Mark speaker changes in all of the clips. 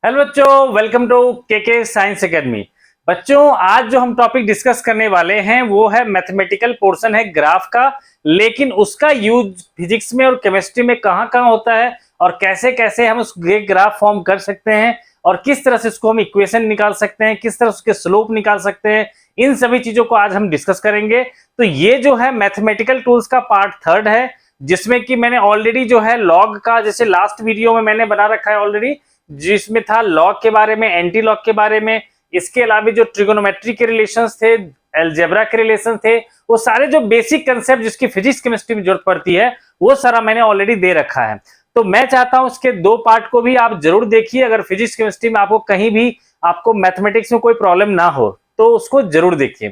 Speaker 1: Hello बच्चों, welcome to के science academy. बच्चों, आज जो हम टॉपिक डिस्कस करने वाले हैं वो है मैथमेटिकल पोर्शन है ग्राफ का। लेकिन उसका यूज फिजिक्स में और केमिस्ट्री में कहाँ कहाँ होता है और कैसे कैसे हम उस ग्राफ फॉर्म कर सकते हैं और किस तरह से उसको हम इक्वेशन निकाल सकते हैं, किस तरह उसके स्लोप निकाल सकते हैं, इन सभी चीजों को आज हम डिस्कस करेंगे। तो ये जो है मैथमेटिकल टूल्स का पार्ट थर्ड है, जिसमें कि मैंने ऑलरेडी जो है लॉग का, जैसे लास्ट वीडियो में मैंने बना रखा है ऑलरेडी, जिसमें था लॉग के बारे में, एंटी लॉग के बारे में, इसके अलावा जो ट्रिगोनोमेट्री के रिलेशंस थे, अलजेब्रा के रिलेशन थे, वो सारे जो बेसिक कंसेप्ट जिसकी फिजिक्स केमिस्ट्री में जरूरत पड़ती है वो सारा मैंने ऑलरेडी दे रखा है। तो मैं चाहता हूं इसके दो पार्ट को भी आप जरूर देखिए। अगर फिजिक्स केमिस्ट्री में आपको कहीं भी आपको मैथमेटिक्स में कोई प्रॉब्लम ना हो तो उसको जरूर देखिए।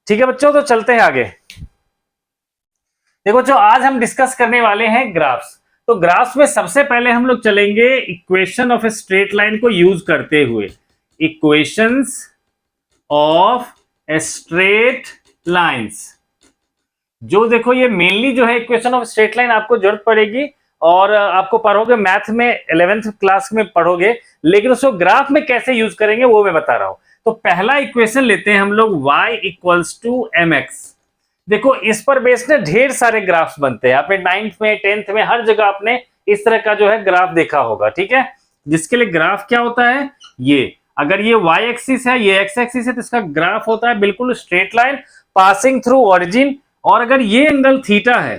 Speaker 1: ठीक है बच्चों, तो चलते हैं आगे। देखो बच्चों, आज हम डिस्कस करने वाले हैं ग्राफ्स। तो ग्राफ्स में सबसे पहले हम लोग चलेंगे equation of a straight line को यूज करते हुए। Equations of a straight lines, जो देखो ये मेनली जो है इक्वेशन ऑफ स्ट्रेट लाइन आपको जरूरत पड़ेगी और आपको पढ़ोगे मैथ में 11th क्लास में पढ़ोगे, लेकिन उसको ग्राफ में कैसे यूज करेंगे वो मैं बता रहा हूं। तो पहला इक्वेशन लेते हैं हम लोग y इक्वल्स टू mx। देखो इस पर बेस्ड ना ढेर सारे ग्राफ्स बनते हैं। आपने 9th में 10th में हर जगह आपने इस तरह का जो है ग्राफ देखा होगा। ठीक है, जिसके लिए ग्राफ क्या होता है, ये अगर ये y एक्सिस है, ये x एक्सिस है, तो इसका ग्राफ होता है बिल्कुल straight line passing through origin. और अगर ये एंगल थीटा है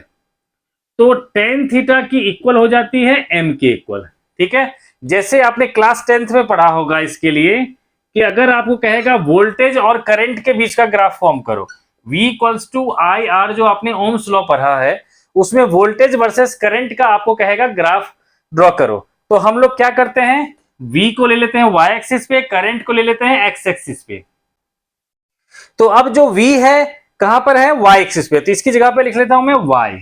Speaker 1: तो टेन थीटा की इक्वल हो जाती है m के इक्वल। ठीक है, जैसे आपने क्लास 10th में पढ़ा होगा इसके लिए कि अगर आपको कहेगा वोल्टेज और करंट के बीच का ग्राफ फॉर्म करो, V equals to I R, जो आपने ओम्स लॉ पढ़ा है उसमें वोल्टेज वर्सेस करंट का आपको कहेगा ग्राफ ड्रॉ करो। तो हम लोग क्या करते हैं, V को ले लेते हैं y एक्सिस पे, करंट को ले लेते हैं x एक्सिस पे। तो अब जो V है कहां पर है, y एक्सिस पे, तो इसकी जगह पे लिख लेता हूं मैं y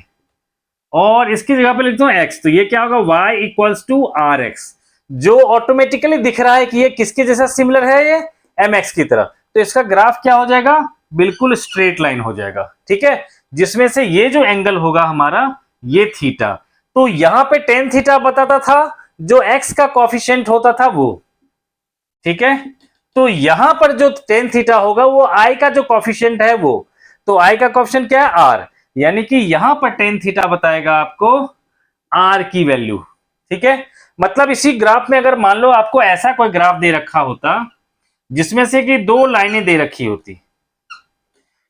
Speaker 1: और इसकी जगह पे लिखता हूं x। तो ये क्या होगा, y equals to R X, जो ऑटोमेटिकली दिख रहा है कि ये किसके जैसा सिमिलर है, ये mx की तरह। तो इसका ग्राफ क्या हो जाएगा, बिल्कुल स्ट्रेट लाइन हो जाएगा। ठीक है, जिसमें से ये जो एंगल होगा हमारा ये थीटा। तो यहां पे टेन थीटा बताता था, जो x का कॉफिशिएंट होता था वो। ठीक है, तो यहां पर जो टेन थीटा होगा वो i का जो कॉफिशिएंट है वो। तो i का कॉफिशिएंट क्या है, r, यानी कि यहां पर टेन थीटा बताएगा आपको r की वैल्यू। ठीक है, मतलब इसी ग्राफ में अगर मान लो आपको ऐसा कोई ग्राफ दे रखा होता जिसमें से कि दो लाइनें दे रखी होती,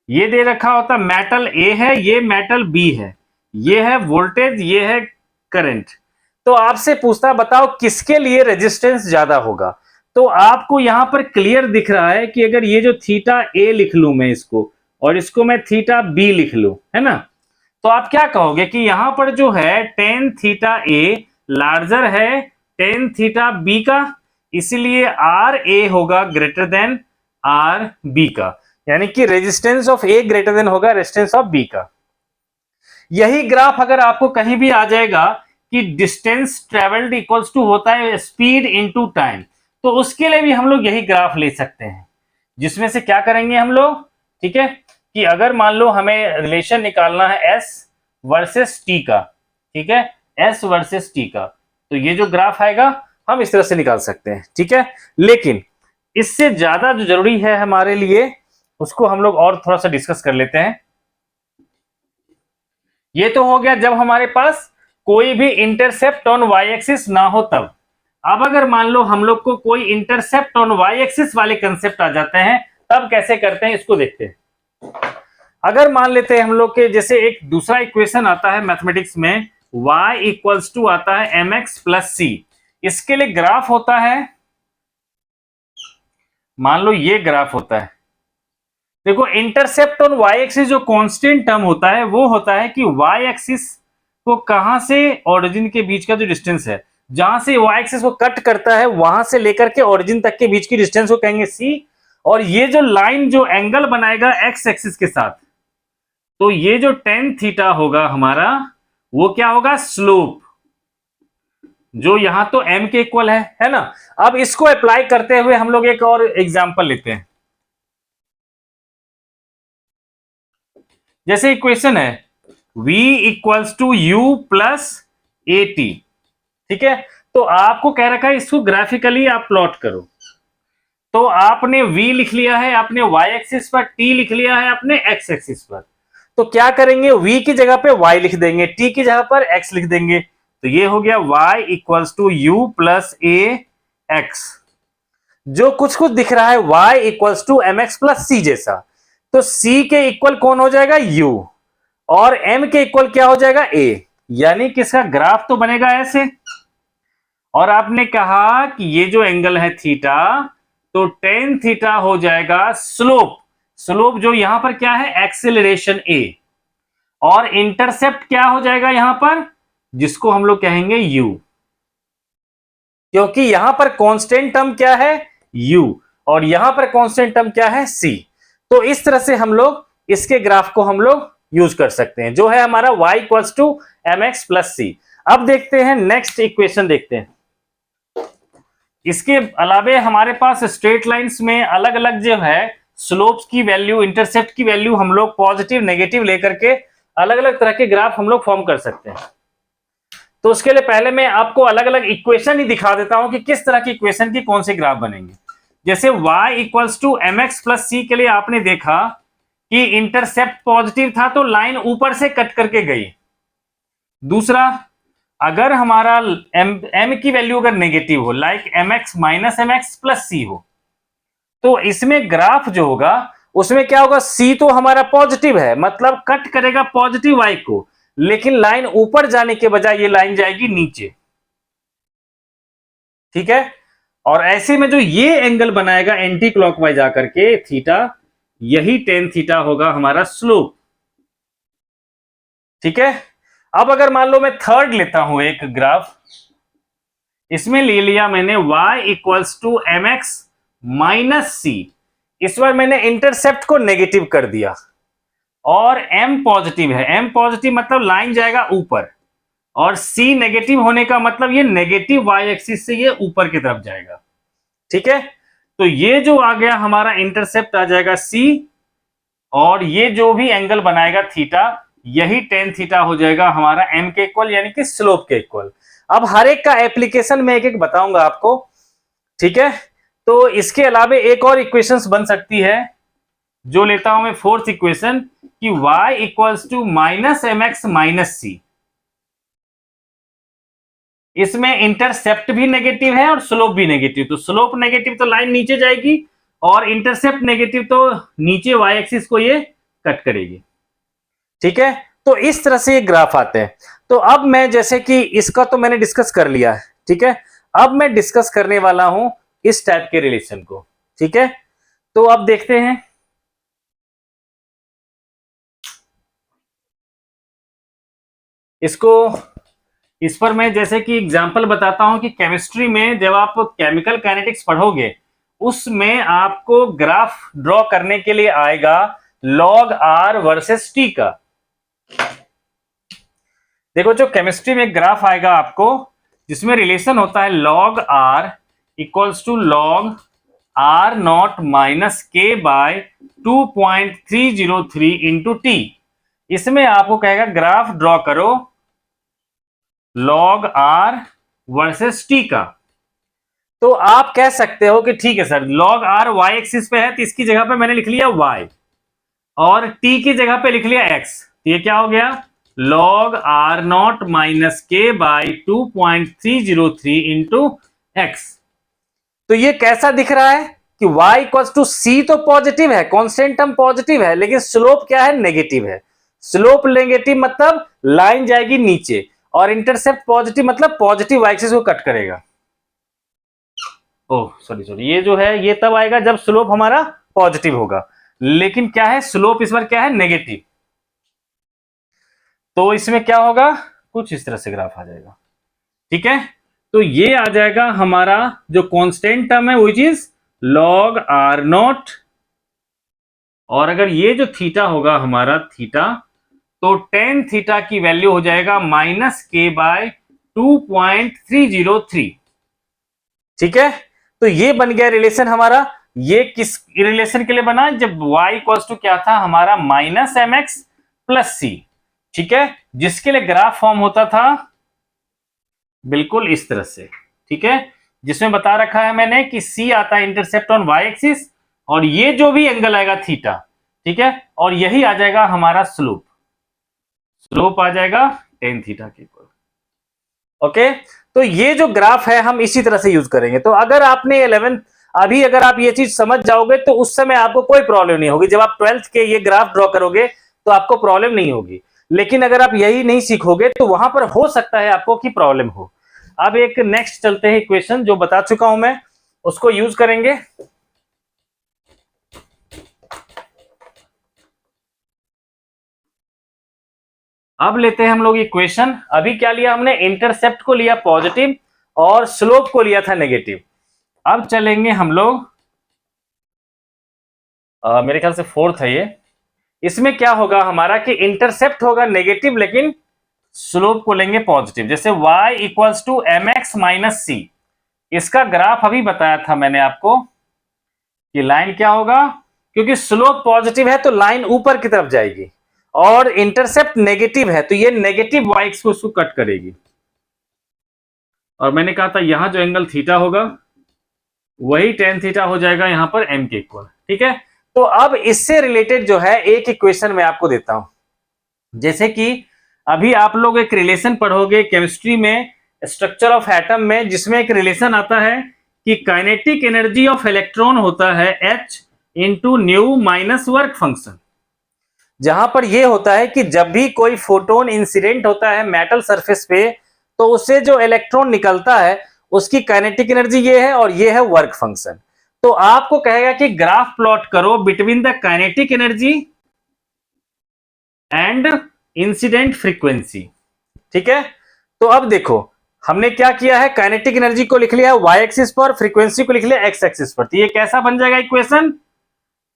Speaker 1: ये दे रखा होता मेटल ए है, ये मेटल बी है, ये है वोल्टेज, ये है करंट। तो आपसे पूछता बताओ किसके लिए रेजिस्टेंस ज्यादा होगा। तो आपको यहां पर क्लियर दिख रहा है कि अगर ये जो थीटा ए लिख लूं मैं इसको और इसको मैं थीटा बी लिख लूं, है ना, तो आप क्या कहोगे कि यहां पर जो है टेन थीटा ए लार्जर है टेन थीटा बी का, इसलिए आर ए होगा ग्रेटर देन आर बी का, यानी कि resistance of A greater than होगा रेजिस्टेंस ऑफ बी का। यही ग्राफ अगर आपको कहीं भी आ जाएगा कि डिस्टेंस ट्रेवल्ड इक्वल्स टू होता है स्पीड इनटू टाइम, तो उसके लिए भी हम लोग यही ग्राफ ले सकते हैं, जिसमें से क्या करेंगे हम लोग, ठीक है, कि अगर मान लो हमें रिलेशन निकालना है s वर्सेस t का, ठीक है, s वर्सेस t का, तो ये जो ग्राफ आएगा हम इस तरह से निकाल सकते हैं। ठीक है, लेकिन इससे ज्यादा जो जरूरी है हमारे लिए उसको हम लोग और थोड़ा सा डिस्कस कर लेते हैं। ये तो हो गया जब हमारे पास कोई भी इंटरसेप्ट ऑन वाई एक्सिस ना हो तब। अब अगर मान लो हम लोग को कोई इंटरसेप्ट ऑन वाई एक्सिस वाले कंसेप्ट आ जाते हैं तब कैसे करते हैं इसको देखते हैं। अगर मान लेते हैं हम लोग के जैसे एक दूसरा इक्वेशन आता है मैथमेटिक्स में, y इक्वल्स टू आता है mx प्लस सी। इसके लिए ग्राफ होता है, मान लो ये ग्राफ होता है। देखो इंटरसेप्ट ऑन y एक्सिस जो कांस्टेंट टर्म होता है वो होता है कि y एक्सिस को कहां से ओरिजिन के बीच का जो डिस्टेंस है, जहां से y एक्सिस को कट करता है वहां से लेकर के ओरिजिन तक के बीच की डिस्टेंस को कहेंगे c। और ये जो लाइन जो एंगल बनाएगा x एक्सिस के साथ, तो ये जो टेन थीटा होगा हमारा वो क्या होगा, स्लोप, जो यहां तो m के इक्वल है ना। अब इसको अप्लाई करते हुए हम लोग एक और एग्जांपल लेते हैं। जैसे इक्वेशन है v equals to u plus A T. ठीक है, तो आपको कह रखा है इसको ग्राफिकली आप प्लॉट करो। तो आपने v लिख लिया है, आपने y एक्सिस पर, t लिख लिया है आपने x एक्सिस पर। तो क्या करेंगे, v की जगह पे y लिख देंगे, t की जगह पर x लिख देंगे। तो ये हो गया y equals to u plus a x। जो कुछ कुछ दिख रहा है y equals to m x plus c जैसा, तो c के इक्वल कौन हो जाएगा, u, और m के इक्वल क्या हो जाएगा, a। यानी कि इसका ग्राफ तो बनेगा ऐसे। और आपने कहा कि ये जो एंगल है थीटा, तो टेन थीटा हो जाएगा स्लोप। स्लोप जो यहां पर क्या है, एक्सेलरेशन a, और इंटरसेप्ट क्या हो जाएगा यहां पर, जिसको हम लोग कहेंगे u, क्योंकि यहां पर कांस्टेंट टर्म क्या है, u, और यहां पर कांस्टेंट टर्म क्या है, c। तो इस तरह से हम लोग इसके ग्राफ को हम लोग यूज कर सकते हैं, जो है हमारा y equals to m x plus c. अब देखते हैं नेक्स्ट इक्वेशन, देखते हैं। इसके अलावे हमारे पास स्ट्रेट लाइंस में अलग अलग जो है स्लोप्स की वैल्यू, इंटरसेप्ट की वैल्यू हम लोग पॉजिटिव नेगेटिव लेकर के अलग अलग तरह के ग्राफ हम लोग फॉर्म कर सकते हैं। तो उसके लिए पहले मैं आपको अलग अलग इक्वेशन ही दिखा देता हूं कि किस तरह की इक्वेशन की कौन से ग्राफ बनेंगे। जैसे y equals to m x plus c के लिए आपने देखा कि इंटरसेप्ट पॉजिटिव था तो लाइन ऊपर से कट करके गई। दूसरा, अगर हमारा m की वैल्यू अगर नेगेटिव हो, like m x minus m x plus c हो, तो इसमें ग्राफ जो होगा उसमें क्या होगा, c तो हमारा पॉजिटिव है, मतलब कट करेगा पॉजिटिव y को, लेकिन लाइन ऊपर जाने के बजाय ये लाइन जाएगी नीचे। ठीक है। और ऐसे में जो ये एंगल बनाएगा एंटी क्लॉकवाइज आकर के थीटा, यही टेन थीटा होगा हमारा स्लोप। ठीक है। अब अगर मान लो मैं थर्ड लेता हूं एक ग्राफ, इसमें ले लिया मैंने y equals to m x minus c. इस बार मैंने इंटरसेप्ट को नेगेटिव कर दिया और m पॉजिटिव है। m पॉजिटिव मतलब लाइन जाएगा ऊपर, और c नेगेटिव होने का मतलब ये नेगेटिव y एक्सिस से ये ऊपर की तरफ जाएगा। ठीक है। तो ये जो आ गया हमारा इंटरसेप्ट आ जाएगा c, और ये जो भी एंगल बनाएगा थीटा, यही टेन थीटा हो जाएगा हमारा m के इक्वल, यानी कि स्लोप के इक्वल। अब हर एक का एप्लीकेशन में एक एक बताऊंगा आपको। ठीक है। तो इसके अलावे एक और इक्वेशंस बन सकती है, जो लेता हूं मैं फोर्थ इक्वेशन, कि y equals to minus m x minus c. इसमें इंटरसेप्ट भी नेगेटिव है और स्लोप भी नेगेटिव। तो स्लोप नेगेटिव तो लाइन नीचे जाएगी, और इंटरसेप्ट नेगेटिव तो नीचे y एक्सिस को ये कट करेगी। ठीक है। तो इस तरह से ये ग्राफ आते हैं। तो अब मैं, जैसे कि इसका तो मैंने डिस्कस कर लिया है, ठीक है, अब मैं डिस्कस करने वाला हूं इस टाइप के रिलेशन को। ठीक है। तो अब देखते हैं, इसको, इस पर मैं जैसे कि एग्जांपल बताता हूं कि केमिस्ट्री में जब आप केमिकल काइनेटिक्स पढ़ोगे, उसमें आपको ग्राफ ड्रॉ करने के लिए आएगा लॉग आर वर्सेस टी का। देखो, जो केमिस्ट्री में ग्राफ आएगा आपको, जिसमें रिलेशन होता है log R equals to log R not minus के बाय 2.303 इंटू टी। इसमें आपको कहेगा ग्राफ ड्रॉ करो लॉग आर वर्सेस टी का। तो आप कह सकते हो कि ठीक है sir, log R Y axis पे है, तो इसकी जगह पे मैंने लिख लिया y, और t की जगह पे लिख लिया x। तो ये क्या हो गया, लॉग आर नॉट माइनस के बाई 2.303 इंटू एक्स। तो ये कैसा दिख रहा है कि y इक्वल्स टू सी तो पॉजिटिव है, कांस्टेंट टर्म पॉजिटिव है, लेकिन स्लोप क्या है, नेगेटिव है। स्लोप नेगेटिव मतलब लाइन जाएगी नीचे, और इंटरसेप्ट पॉजिटिव मतलब पॉजिटिव y एक्सिस को कट करेगा। ओह सॉरी, ये जो है ये तब आएगा जब स्लोप हमारा पॉजिटिव होगा, लेकिन क्या है, स्लोप इस बार क्या है, नेगेटिव। तो इसमें क्या होगा, कुछ इस तरह से ग्राफ आ जाएगा। ठीक है। तो ये आ जाएगा हमारा जो कांस्टेंट टर्म है, which is log R not, और अगर ये जो थीटा होगा हमारा थीटा, तो टेन थीटा की वैल्यू हो जाएगा माइनस के बाय 2.303। ठीक है। तो ये बन गया रिलेशन हमारा। ये किस रिलेशन के लिए बना, जब y इक्वल्स टू क्या था हमारा, माइनस एम एक्स प्लस सी। ठीक है। जिसके लिए ग्राफ फॉर्म होता था बिल्कुल इस तरह से। ठीक है, जिसमें बता रखा है मैंने कि C आता है इंटरसेप्ट ऑन y एक्सिस, और ये जो भी एंगल आएगा थीटा, ठीक है, और यही आ जाएगा हमारा स्लोप, स्लोप आ जाएगा टेन थीटा के इक्वल। ओके, तो ये जो ग्राफ है हम इसी तरह से यूज करेंगे। तो अगर आपने 11th अभी अगर आप ये चीज समझ जाओगे तो उस समय आपको कोई प्रॉब्लम नहीं होगी। जब आप 12th के ये ग्राफ ड्रॉ करोगे तो आपको प्रॉब्लम नहीं होगी, लेकिन अगर आप यही नहीं सीखोगे तो वहां पर हो सकता है आपको कि प्रॉब्लम हो। अब एक नेक्स्ट चलते हैं, इक्वेशन जो बता चुका हूं मैं उसको यूज करेंगे। अब लेते हैं हम लोग इक्वेशन। अभी क्या लिया हमने, इंटरसेप्ट को लिया पॉजिटिव और स्लोप को लिया था नेगेटिव। अब चलेंगे हम लोग, मेरे ख्याल से फोर्थ है ये। इसमें क्या होगा हमारा कि इंटरसेप्ट होगा नेगेटिव लेकिन स्लोप को लेंगे पॉजिटिव। जैसे y equals to m x minus c, इसका ग्राफ अभी बताया था मैंने आपको कि लाइन क्या होगा, क्योंकि स्लोप पॉजिटिव है तो लाइन ऊपर की तरफ जाएगी और इंटरसेप्ट नेगेटिव है तो ये नेगेटिव y को उसको कट करेगी। और मैंने कहा था यहां जो एंगल थीटा होगा वही टेन थीटा हो जाएगा यहां पर m के इक्वल। ठीक है, तो अब इससे रिलेटेड जो है एक इक्वेशन मैं आपको देता हूं। जैसे कि अभी आप लोग एक रिलेशन पढ़ोगे केमिस्ट्री में, स्ट्रक्चर ऑफ एटम में, जिसमें एक रिलेशन आता है कि काइनेटिक एनर्जी ऑफ इलेक्ट्रॉन होता है H into new minus work function. जहां पर यह होता है कि जब भी कोई फोटोन इंसिडेंट होता है मेटल सरफेस पे तो उससे जो इलेक्ट्रॉन निकलता है उसकी काइनेटिक एनर्जी ये है और ये है वर्क फंक्शन। तो आपको कहेगा कि ग्राफ प्लॉट करो between the kinetic energy and incident frequency. ठीक है, तो अब देखो हमने क्या किया है, काइनेटिक एनर्जी को लिख लिया है y एक्सिस पर, फ्रीक्वेंसी को लिख लिया x एक्सिस पर। तो ये कैसा बन जाएगा इक्वेशन,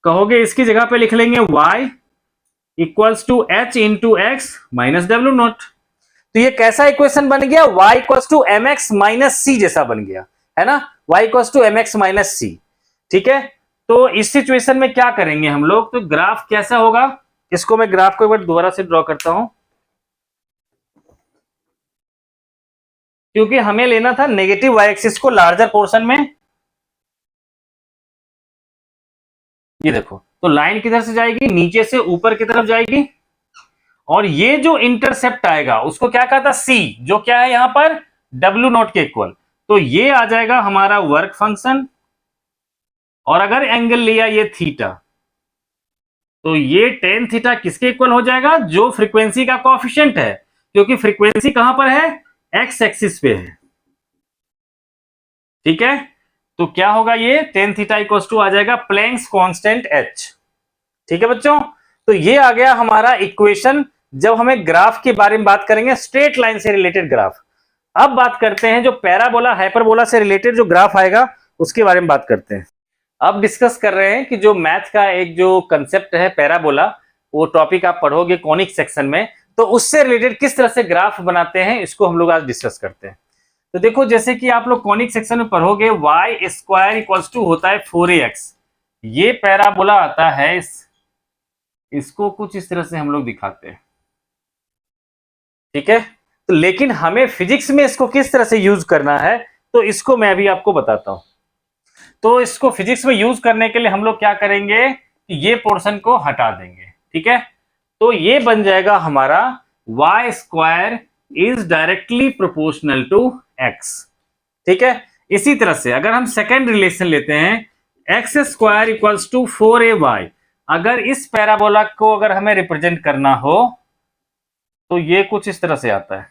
Speaker 1: कहोगे इसकी जगह पे लिख लेंगे y equals to h into x minus डब्ल्यू नॉट। तो ये कैसा इक्वेशन बन गया, y equals to m x minus c जैसा बन गया है ना, y equals to m x minus c. ठीक है, तो इस सिचुएशन में क्या करेंगे हम लोग, तो ग्राफ कैसा होगा, इसको मैं ग्राफ को एक बार दोबारा से ड्रॉ करता हूं, क्योंकि हमें लेना था नेगेटिव y एक्सिस को लार्जर पोर्शन में। ये देखो, तो लाइन किधर से जाएगी, नीचे से ऊपर की तरफ जाएगी, और ये जो इंटरसेप्ट आएगा उसको क्या कहता है c, जो क्या है यहां पर w नॉट के इक्वल। तो ये आ जाएगा हमारा वर्क फंक्शन, और अगर एंगल लिया ये थीटा तो ये टेन थीटा किसके इक्वल हो जाएगा, जो फ्रीक्वेंसी का कोएफिशिएंट है, क्योंकि फ्रीक्वेंसी कहां पर है, एक्स एक्सिस पे है। ठीक है, तो क्या होगा, ये टेन थीटा इक्वल टू आ जाएगा प्लैंक्स कांस्टेंट h। ठीक है बच्चों, तो ये आ गया हमारा इक्वेशन जब हमें ग्राफ के बारे में बात करेंगे, स्ट्रेट लाइन से रिलेटेड ग्राफ। अब बात करते हैं जो पैराबोला हाइपरबोला से रिलेटेड जो ग्राफ आएगा उसके बारे में बात करते हैं। अब डिस्कस कर रहे हैं कि जो मैथ का एक जो कंसेप्ट है पैराबोला, वो टॉपिक आप पढ़ोगे कॉनिक सेक्शन में, तो उससे रिलेटेड किस तरह से ग्राफ बनाते हैं इसको हम लोग आज डिस्कस करते हैं। तो देखो, जैसे कि आप लोग कॉनिक सेक्शन में पढ़ोगे y स्क्वायर इक्वल्स टू होता है 4ax, ये पैराबोला आता है, इसको कुछ इस तरह से हम लोग दिखाते हैं। ठीक है, तो लेकिन हमें फिजिक्स में इसको किस तरह से यूज करना है तो इसको मैं अभी आपको बताता हूं। तो इसको फिजिक्स में यूज करने के लिए हम लोग क्या करेंगे कि ये पोर्शन को हटा देंगे। ठीक है, तो ये बन जाएगा हमारा y square is directly proportional to x। ठीक है, इसी तरह से अगर हम सेकेंड रिलेशन लेते हैं x square equals to 4ay, अगर इस पैराबोला को अगर हमें रिप्रेजेंट करना हो तो ये कुछ इस तरह से आता है,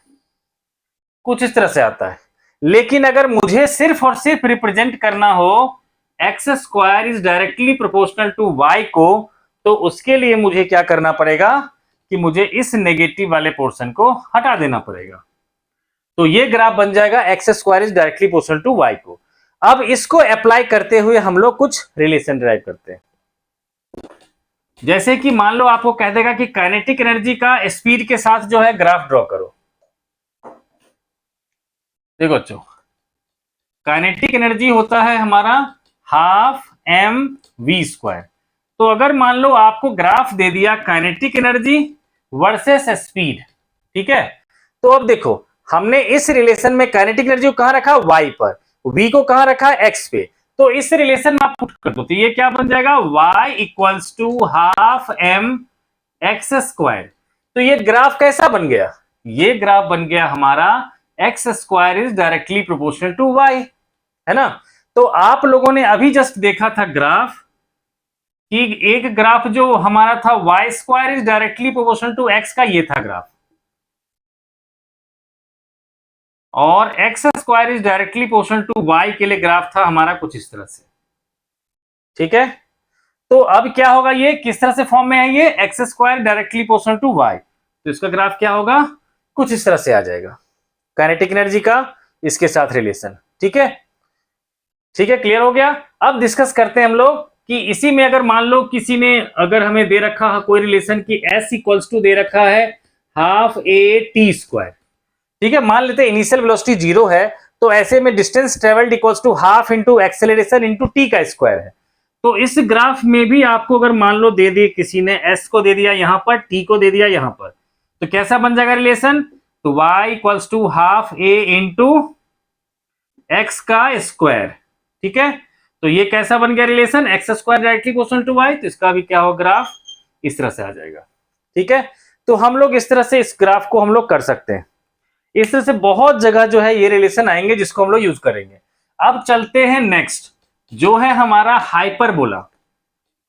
Speaker 1: कुछ इस तरह से आता है। लेकिन अगर मुझे सिर्फ और सिर्फ रिप्रेजेंट करना हो X square is directly proportional to y को, तो उसके लिए मुझे क्या करना पड़ेगा कि मुझे इस नेगेटिव वाले पोर्शन को हटा देना पड़ेगा। तो ये ग्राफ बन जाएगा X square is directly proportional to y को। अब इसको अप्लाई करते हुए हम लोग कुछ रिलेशन ड्राइव करते हैं। जैसे कि मान लो आपको कह देगा कि काइनेटिक एनर्जी का स्पीड के साथ जो है ग्राफ ड्रॉ करो। देखो बच्चों, काइनेटिक एनर्जी होता है हमारा हाफ एम वी स्क्वायर। तो अगर मान लो आपको ग्राफ दे दिया काइनेटिक एनर्जी वर्सेस स्पीड, ठीक है, तो अब देखो हमने इस रिलेशन में काइनेटिक एनर्जी को कहां रखा, y पर, v को कहां रखा, x पे। तो इस रिलेशन में आप पुट कर दो तो ये क्या बन जाएगा, y equals to half m X square. तो ये ग्राफ कैसा बन गया, ये ग्राफ बन गया हमारा X square is directly proportional to y, है ना। तो आप लोगों ने अभी जस्ट देखा था ग्राफ कि एक ग्राफ जो हमारा था Y square is directly proportional to X का, ये था ग्राफ, और X square is directly proportional to Y के लिए ग्राफ था हमारा कुछ इस तरह से, ठीक है। तो अब क्या होगा, ये किस तरह से फॉर्म में है, ये X square directly proportional to Y, तो इसका ग्राफ क्या होगा, कुछ इस तरह से आ जाएगा, काइनेटिक एनर्जी का इसके साथ रिलेशन, ठीक है। ठीक है, क्लियर हो गया। अब डिस्कस करते हैं हम लोग कि इसी में अगर मान लो किसी ने अगर हमें दे रखा है कोई रिलेशन की s इक्वल्स टू दे रखा है हाफ ए टी स्क्वायर, ठीक है। मान लेते हैं इनिशियल वेलोसिटी 0 है, तो ऐसे में distance travelled equals to half into acceleration into T का स्क्वायर है। तो इस ग्राफ में भी आपको अगर मान लो दे दिए किसी ने, s को दे दिया यहां पर, t को दे दिया यहां पर, तो कैसा बन जाएगा रिलेशन, तो y equals to half a into X का स्क्वायर, ठीक है। तो ये कैसा बन गया relation, X square directly proportional to Y, तो इसका भी क्या होगा ग्राफ इस तरह से आ जाएगा, ठीक है। तो हम लोग इस तरह से इस ग्राफ को हम लोग कर सकते हैं, इस तरह से बहुत जगह जो है ये रिलेशन आएंगे जिसको हम लोग यूज करेंगे। अब चलते हैं नेक्स्ट, जो है हमारा हाइपरबोला।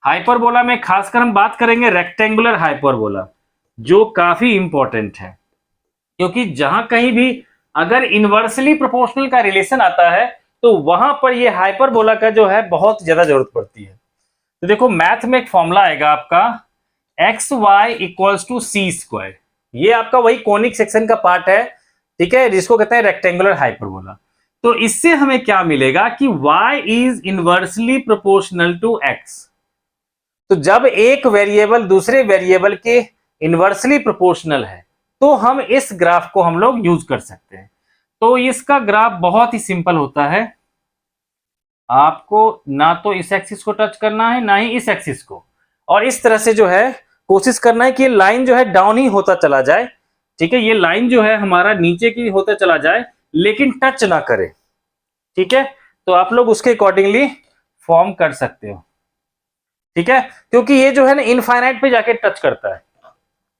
Speaker 1: हाइपरबोला में खासकर हम बात करेंगे रेक्टेंगुलर हाइपरबोला, जो काफी इंपॉर्टेंट है, क्योंकि जहां कहीं भी अगर इनवर्सली प्रोपोर्शनल का रिलेशन आता है तो वहां पर ये हाइपरबोला का जो है बहुत ज्यादा जरूरत पड़ती है। तो देखो मैथ में एक फॉर्मूला आएगा आपका X Y equals to C square, ये आपका वही कोनिक सेक्शन का पार्ट है, ठीक है, जिसको कहते हैं रेक्टेंगुलर हाइपरबोला। तो इससे हमें क्या मिलेगा कि y is inversely proportional to x। तो जब एक वेरिएबल दूसरे वेरिएबल के इनवर्सली प्रोपोर्शनल है तो हम इस ग्राफ को हम लोग यूज कर सकते हैं। तो इसका ग्राफ बहुत ही सिंपल होता है, आपको ना तो इस एक्सिस को टच करना है ना ही इस एक्सिस को, और इस तरह से जो है कोशिश करना है कि ये लाइन जो है डाउन ही होता चला जाए, ठीक है, ये लाइन जो है हमारा नीचे की होता चला जाए लेकिन टच ना करे, ठीक है। तो आप लोग उसके अकॉर्डिंगली फॉर्म कर सकते हो, ठीक है, क्योंकि ये जो है ना इनफाइनाइट पे जाके टच करता है,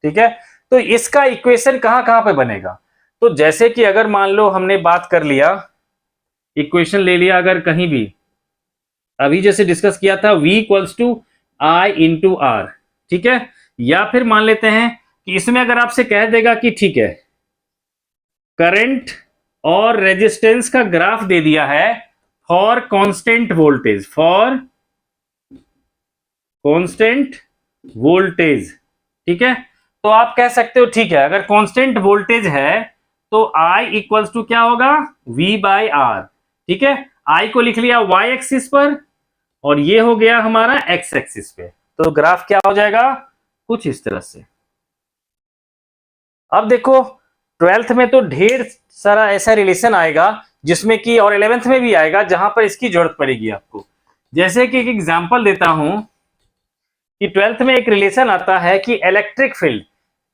Speaker 1: ठीक है। तो इसका इक्वेशन कहां कहां पे बनेगा, तो जैसे कि अगर मान लो हमने बात कर लिया, इक्वेशन ले लिया अगर कहीं भी, अभी जैसे डिस्कस किया था v equals to I into R, ठीक है। या फिर मान लेते हैं कि इसमें अगर आपसे कह देगा कि ठीक है करंट और रेजिस्टेंस का ग्राफ दे दिया है for constant voltage, for constant voltage, ठीक है। तो आप कह सकते हो ठीक है अगर कांस्टेंट वोल्टेज है तो I इक्वल्स टू क्या होगा V बाई आर, ठीक है। I को लिख लिया y एक्सिस पर और ये हो गया हमारा x एक्सिस पे, तो ग्राफ क्या हो जाएगा कुछ इस तरह से। अब देखो 12th में तो ढेर सारा ऐसा रिलेशन आएगा जिसमें कि, और 11th में भी आएगा जहां पर इसकी जरूरत पड़ेगी आपको। जैसे कि एक एग्जांपल देता हूं कि 12th में एक रिलेशन आता है कि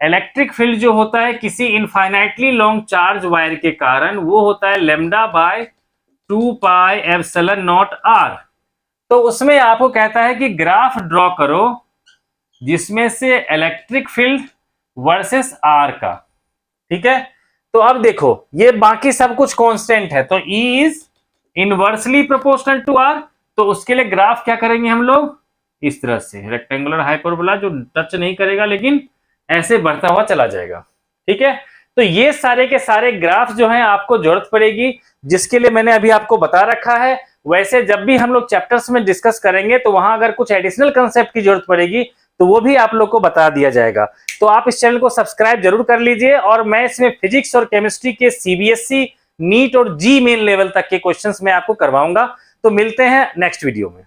Speaker 1: इलेक्ट्रिक फील्ड जो होता है किसी इनफाइनाइटली लॉन्ग चार्ज वायर के कारण वो होता है lambda by 2 pi epsilon not R. तो उसमें आपको कहता है कि ग्राफ ड्रॉ करो जिसमें से इलेक्ट्रिक फील्ड वर्सेस आर का, ठीक है। तो अब देखो ये बाकी सब कुछ कांस्टेंट है, तो E is inversely proportional to R, तो उसके लिए ग्राफ क्या करेंगे हम लोग इस तरह से, रेक्टेंगुलर हाइपरबोला जो टच नहीं करेगा लेकिन ऐसे बढ़ता हुआ चला जाएगा, ठीक है। तो ये सारे के सारे ग्राफ जो हैं आपको जरूरत पड़ेगी, जिसके लिए मैंने अभी आपको बता रखा है। वैसे जब भी हम लोग चैप्टर्स में डिस्कस करेंगे तो वहां अगर कुछ एडिशनल कंसेप्ट की जरूरत पड़ेगी तो वो भी आप लोग को बता दिया जाएगा। तो आप इस चैनल को सब्सक्राइब जरूर कर लीजिए, और मैं इसमें फिजिक्स और केमिस्ट्री के CBSE, नीट और जी मेन लेवल तक के क्वेश्चंस मैं आपको करवाऊंगा। तो मिलते हैं नेक्स्ट वीडियो में।